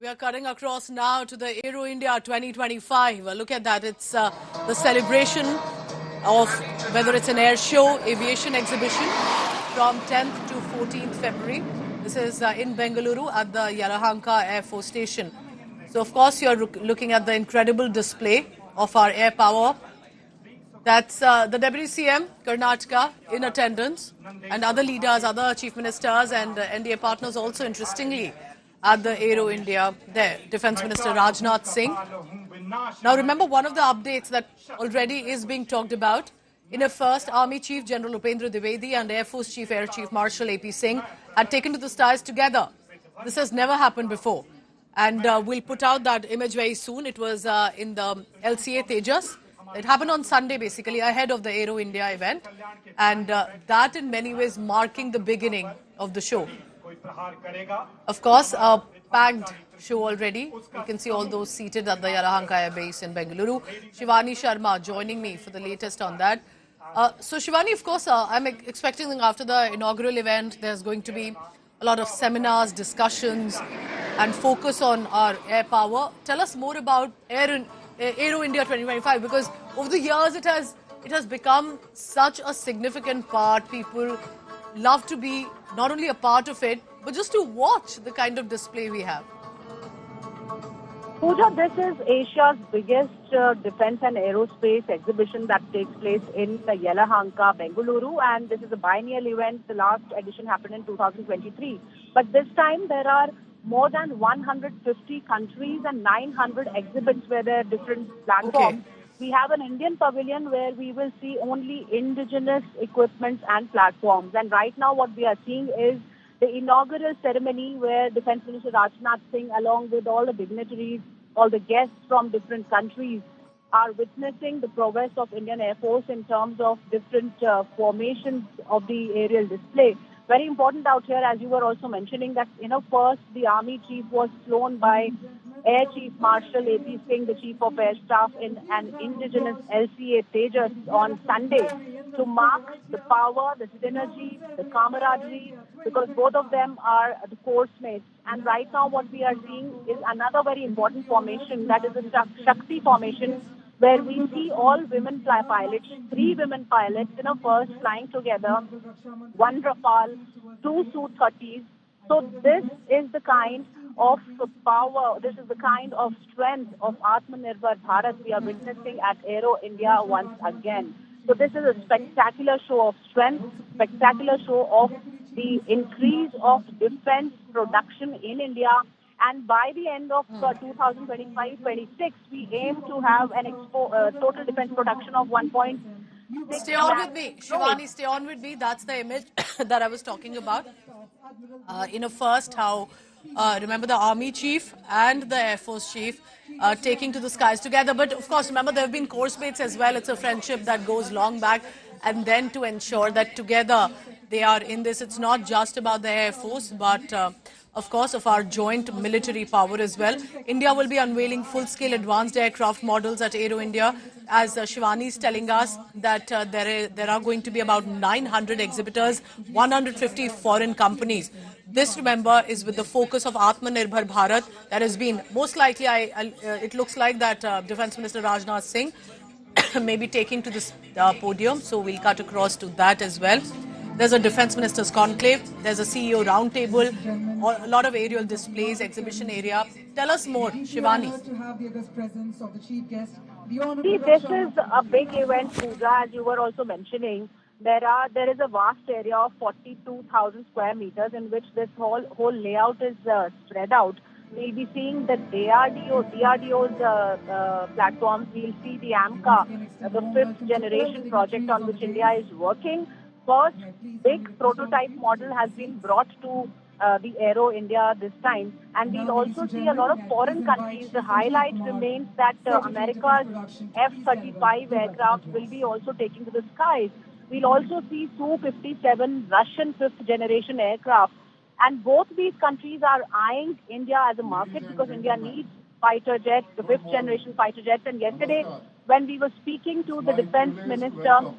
We are cutting across now to the Aero India 2025. Look at that. It's the celebration of whether it's an air show, aviation exhibition from 10th to 14th February. This is in Bengaluru at the Yelahanka Air Force Station. So, of course, you're looking at the incredible display of our air power. That's the Deputy CM, Karnataka, in attendance, and other leaders, other chief ministers, and NDA partners also, interestingly, at the Aero India there. Defense Minister Rajnath Singh. Now, remember one of the updates that already is being talked about. In a first, Army Chief General Upendra Dwivedi and Air Force Chief Air Chief Marshal AP Singh had taken to the skies together. This has never happened before. And we'll put out that image very soon. It was in the LCA Tejas. It happened on Sunday, basically, ahead of the Aero India event. And that, in many ways, marking the beginning of the show. Of course, a packed show already. You can see all those seated at the Yelahanka Air Base in Bengaluru. Shivani Sharma joining me for the latest on that. So, Shivani, of course, I'm expecting after the inaugural event, there's going to be a lot of seminars, discussions, and focus on our air power. Tell us more about Aero India 2025, because over the years it has become such a significant part. People love to be not only a part of it, but just to watch the kind of display we have. Pooja, this is Asia's biggest defense and aerospace exhibition that takes place in Yelahanka, Bengaluru, and this is a biennial event. The last edition happened in 2023. But this time there are more than 150 countries and 900 exhibits where there are different platforms. Okay. We have an Indian pavilion where we will see only indigenous equipments and platforms. And right now what we are seeing is the inaugural ceremony where Defense Minister Rajnath Singh, along with all the dignitaries, all the guests from different countries, are witnessing the prowess of Indian Air Force in terms of different formations of the aerial display. Very important out here, as you were also mentioning, that, first the Army Chief was flown by Air Chief Marshal AP Singh, the Chief of Air Staff, in an indigenous LCA Tejas on Sunday to mark the power, the synergy, the camaraderie, because both of them are the force mates. And right now what we are seeing is another very important formation, that is the Shakti formation, where we see all women pilots, 3 women pilots in a first flying together, 1 Rafale, 2 Su-30s. So this is the kind of power, this is the kind of strength of Atmanirbhar Bharat we are witnessing at Aero India once again. So this is a spectacular show of strength, spectacular show of the increase of defense production in India. And by the end of 2025-26, we aim to have an total defense production of 1.6. Stay on with me, Shivani, stay on with me. That's the image that I was talking about. In a first, how, remember the Army Chief and the Air Force Chief taking to the skies together. But of course, remember, there have been course mates as well. It's a friendship that goes long back. And then to ensure that together they are in this, it's not just about the Air Force, but of course, of our joint military power as well. India will be unveiling full-scale advanced aircraft models at Aero India. As Shivani is telling us that there are going to be about 900 exhibitors, 150 foreign companies. This, remember, is with the focus of Atmanirbhar Bharat. That has been most likely, it looks like that Defense Minister Rajnath Singh may be taking to this podium. So we'll cut across to that as well. There's a Defense Minister's Conclave. There's a CEO Roundtable. A lot of aerial displays, exhibition area. Tell us more, Shivani. See, this is a big event, Pooja, as you were also mentioning. There is a vast area of 42,000 square meters in which this whole layout is spread out. We'll be seeing the DRDO's platforms. We'll see the AMCA, the 5th generation project on which India is working. First big prototype model has been brought to the Aero India this time, and we'll also see a lot of foreign countries. The highlight remains that America's F-35 aircraft will be also taking to the skies. We'll also see Su-57 Russian 5th generation aircraft, and both these countries are eyeing India as a market because India needs fighter jets, the 5th generation fighter jets. And yesterday, when we were speaking to the defense minister,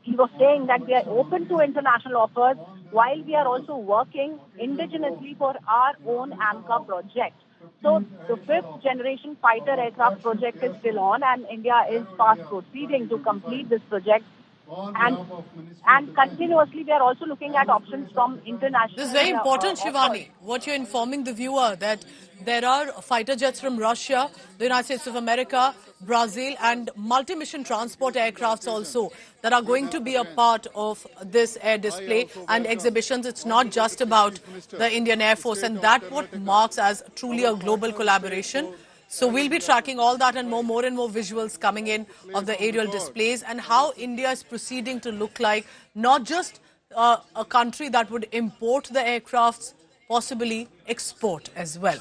he was saying that we are open to international offers while we are also working indigenously for our own AMCA project. So the fifth generation fighter aircraft project is still on, and India is fast proceeding to complete this project. And continuously, we are also looking at options from international. This is very important, offers. Shivani, what you're informing the viewer, that there are fighter jets from Russia, the United States of America, Brazil, and multi-mission transport aircrafts also that are going to be a part of this air display and exhibitions. It's not just about the Indian Air Force, and that what marks as truly a global collaboration. So we'll be tracking all that and more and more visuals coming in of the aerial displays and how India is proceeding to look like not just a country that would import the aircrafts, possibly export as well.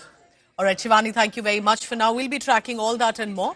All right, Shivani, thank you very much. For now, we'll be tracking all that and more.